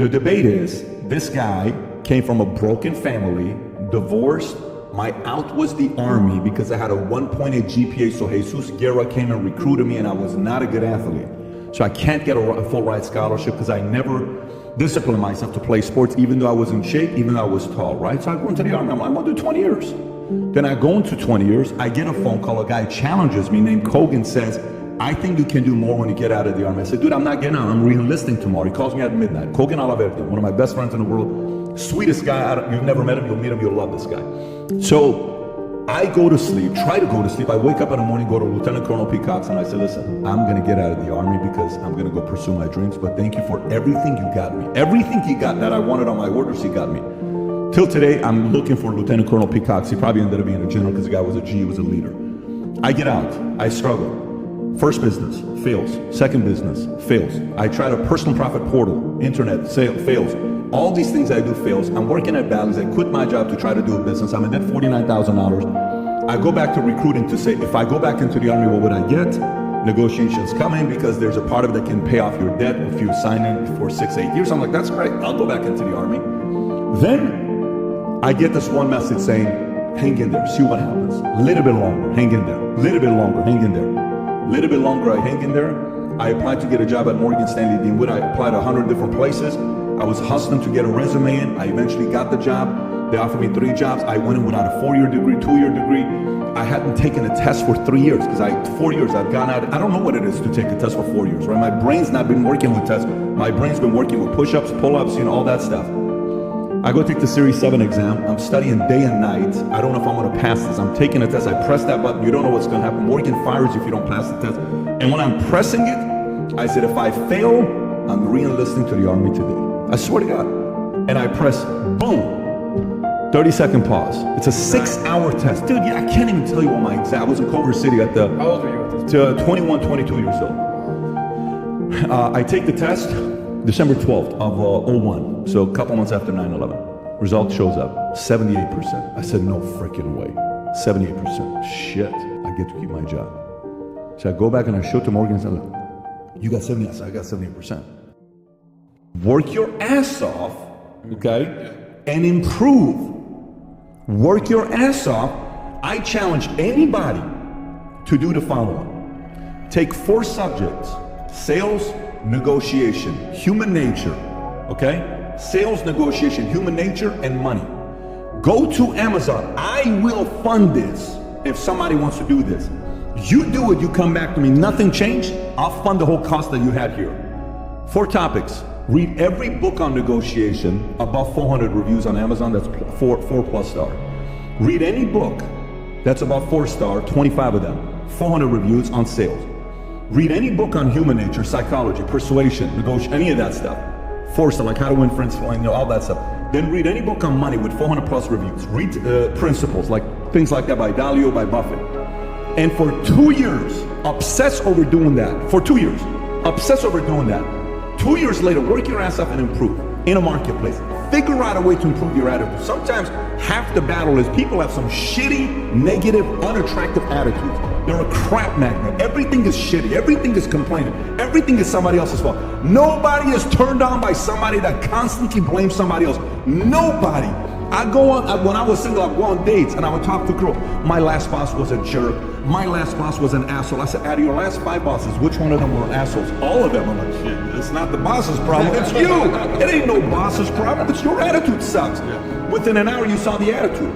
The debate is, this guy came from a broken family, divorced. My out was the Army because I had a 1.8 GPA, so Jesus Guerra came and recruited me and I was not a good athlete. So I can't get a full ride scholarship because I never disciplined myself to play sports, even though I was in shape, even though I was tall, right? So I go into the Army, I'm gonna do 20 years. Then I go into 20 years, I get a phone call, a guy challenges me named Kogan, says, I think you can do more when you get out of the Army. I said, dude, I'm not getting out, I'm re-enlisting tomorrow. He calls me at midnight. Kogan Alaverde, one of my best friends in the world, sweetest guy, you've never met him, you'll meet him, you'll love this guy. So I go to sleep, try to go to sleep. I wake up in the morning, go to Lieutenant Colonel Peacocks, and I say, listen, I'm gonna get out of the Army because I'm gonna go pursue my dreams, but thank you for everything you got me. Everything you got that I wanted on my orders, you got me. Till today, I'm looking for Lieutenant Colonel Peacocks. He probably ended up being a general because the guy was a G, he was a leader. I get out, I struggle. First business, fails. Second business, fails. I tried a personal profit portal, internet, sale, fails. All these things I do fails. I'm working at Bally's. I quit my job to try to do a business. I'm in debt $49,000. I go back to recruiting to say, if I go back into the Army, what would I get? Negotiations come in because there's a part of it that can pay off your debt if you sign in for 6-8 years. I'm like, that's great. I'll go back into the Army. Then I get this one message saying, hang in there, see what happens. A little bit longer, hang in there. A little bit longer, hang in there. A little bit longer, I hang in there. I applied to get a job at Morgan Stanley Deanwood. I applied 100 different places. I was hustling to get a resume in. I eventually got the job. They offered me 3 jobs. I went in without a 4-year degree, 2-year degree. I hadn't taken a test for 3 years because 4 years I've gone out. I don't know what it is to take a test for 4 years, right? My brain's not been working with tests. My brain's been working with push-ups, pull-ups, all that stuff. I go take the Series 7 exam. I'm studying day and night. I don't know if I'm gonna pass this. I'm taking a test. I press that button. You don't know what's gonna happen. Morgan fires you if you don't pass the test. And when I'm pressing it, I said, if I fail, I'm re-enlisting to the Army today. I swear to God. And I press, boom, 30-second pause. It's a 6-hour test. Dude, yeah, I can't even tell you what my exam. I was in Culver City at the... How old were you at this point? 21, 22 years old. I take the test December 12th of 01. So a couple months after 9/11. Result shows up, 78%. I said, no freaking way. 78%. Shit, I get to keep my job. So I go back and I show to Morgan and say, look, you got 70, I said, I got 78%. Work your ass off, okay, and improve. Work your ass off. I challenge anybody to do the following. Take 4 subjects: sales, negotiation, human nature, okay? Sales, negotiation, human nature, and money. Go to Amazon. I will fund this if somebody wants to do this. You do it, you come back to me, nothing changed, I'll fund the whole cost that you had here. 4 topics. Read every book on negotiation, above 400 reviews on Amazon, that's 4+ star. Read any book that's about 4-star, 25 of them, 400 reviews on sales. Read any book on human nature, psychology, persuasion, negotiation, any of that stuff. 4-star, like how to win friends, all that stuff. Then read any book on money with 400+ reviews. Read principles, like things like that by Dalio, by Buffett. And for 2 years, obsess over doing that. For 2 years, obsess over doing that. 2 years later, work your ass up and improve in a marketplace. Figure out a way to improve your attitude. Sometimes half the battle is people have some shitty, negative, unattractive attitudes. They're a crap magnet. Everything is shitty. Everything is complaining. Everything is somebody else's fault. Nobody is turned on by somebody that constantly blames somebody else. Nobody. When I was single, I'd go on dates and I would talk to a girl. My last boss was a jerk. My last boss was an asshole. I said, out of your last 5 bosses, which one of them were assholes? All of them. I'm like, shit, it's not the boss's problem, it's you. It ain't no boss's problem, it's your attitude sucks. Within an hour, you saw the attitude.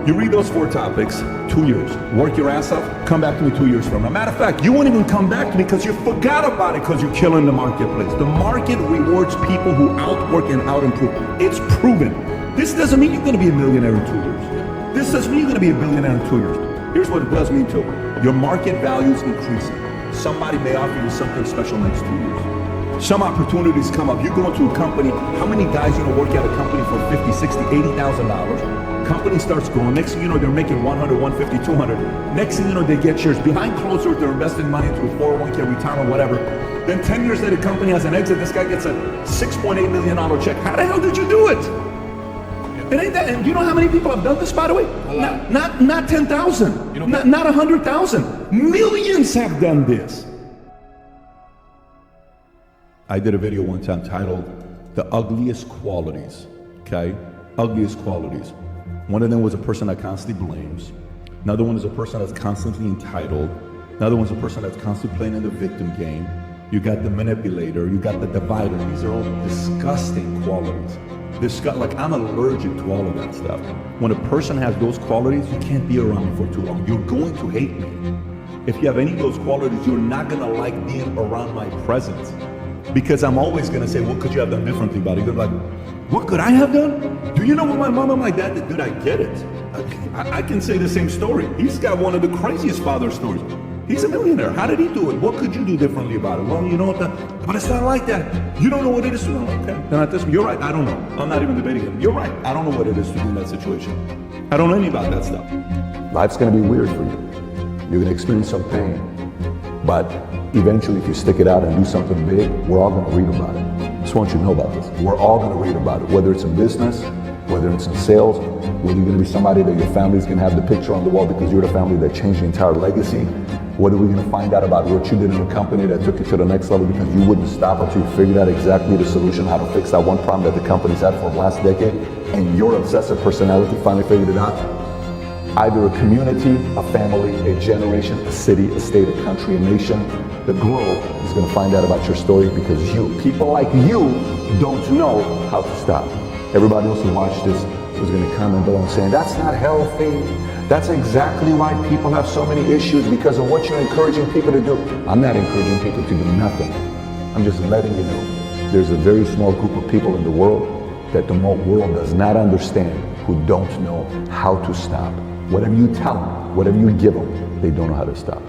You read those 4 topics, 2 years. Work your ass off, come back to me 2 years from now. Matter of fact, you won't even come back to me because you forgot about it because you're killing the marketplace. The market rewards people who outwork and out-improve. It's proven. This doesn't mean you're gonna be a millionaire in 2 years. This doesn't mean you're gonna be a billionaire in 2 years. Here's what it does mean too. Your market value is increasing. Somebody may offer you something special next 2 years. Some opportunities come up. You go into a company, how many guys work at a company for $50, $60, $80,000? Company starts growing. Next thing you know, they're making 100, 150, 200. Next thing you know, they get shares. Behind closed doors, they're investing money into a 401k, retirement, whatever. Then 10 years later, the company has an exit. This guy gets a $6.8 million check. How the hell did you do it? It ain't that. And do you know how many people have done this, by the way? Not 10,000, not 100,000. Millions have done this. I did a video one time titled, the ugliest qualities, okay? Ugliest qualities. One of them was a person that constantly blames. Another one is a person that's constantly entitled. Another one's a person that's constantly playing in the victim game. You got the manipulator, you got the divider. These are all disgusting qualities. Like, I'm allergic to all of that stuff. When a person has those qualities, you can't be around me for too long. You're going to hate me. If you have any of those qualities, you're not gonna like being around my presence. Because I'm always gonna say, what could you have done differently about it? You're like, what could I have done? Do you know what my mom and my dad did? Dude, I get it. I can say the same story. He's got one of the craziest father stories. He's a millionaire. How did he do it? What could you do differently about it? Well, you know what, but it's not like that. You don't know what it is to do. Okay, then at this, you're right, I don't know. I'm not even debating him. You're right, I don't know what it is to do in that situation. I don't know any about that stuff. Life's gonna be weird for you. You're gonna experience some pain. But eventually, if you stick it out and do something big, we're all gonna read about it. Just want you to know about this. We're all gonna read about it, whether it's in business, whether it's in sales, whether you're gonna be somebody that your family's gonna have the picture on the wall because you're the family that changed the entire legacy. Whether we're gonna find out about what you did in the company that took you to the next level because you wouldn't stop until you figured out exactly the solution, how to fix that one problem that the company's had for the last decade, and your obsessive personality finally figured it out. Either a community, a family, a generation, a city, a state, a country, a nation, the globe is going to find out about your story because people like you, don't know how to stop. Everybody else who watched this was going to comment below and saying, that's not healthy. That's exactly why people have so many issues, because of what you're encouraging people to do. I'm not encouraging people to do nothing. I'm just letting you know there's a very small group of people in the world that the world does not understand, who don't know how to stop. Whatever you tell them, whatever you give them, they don't know how to stop.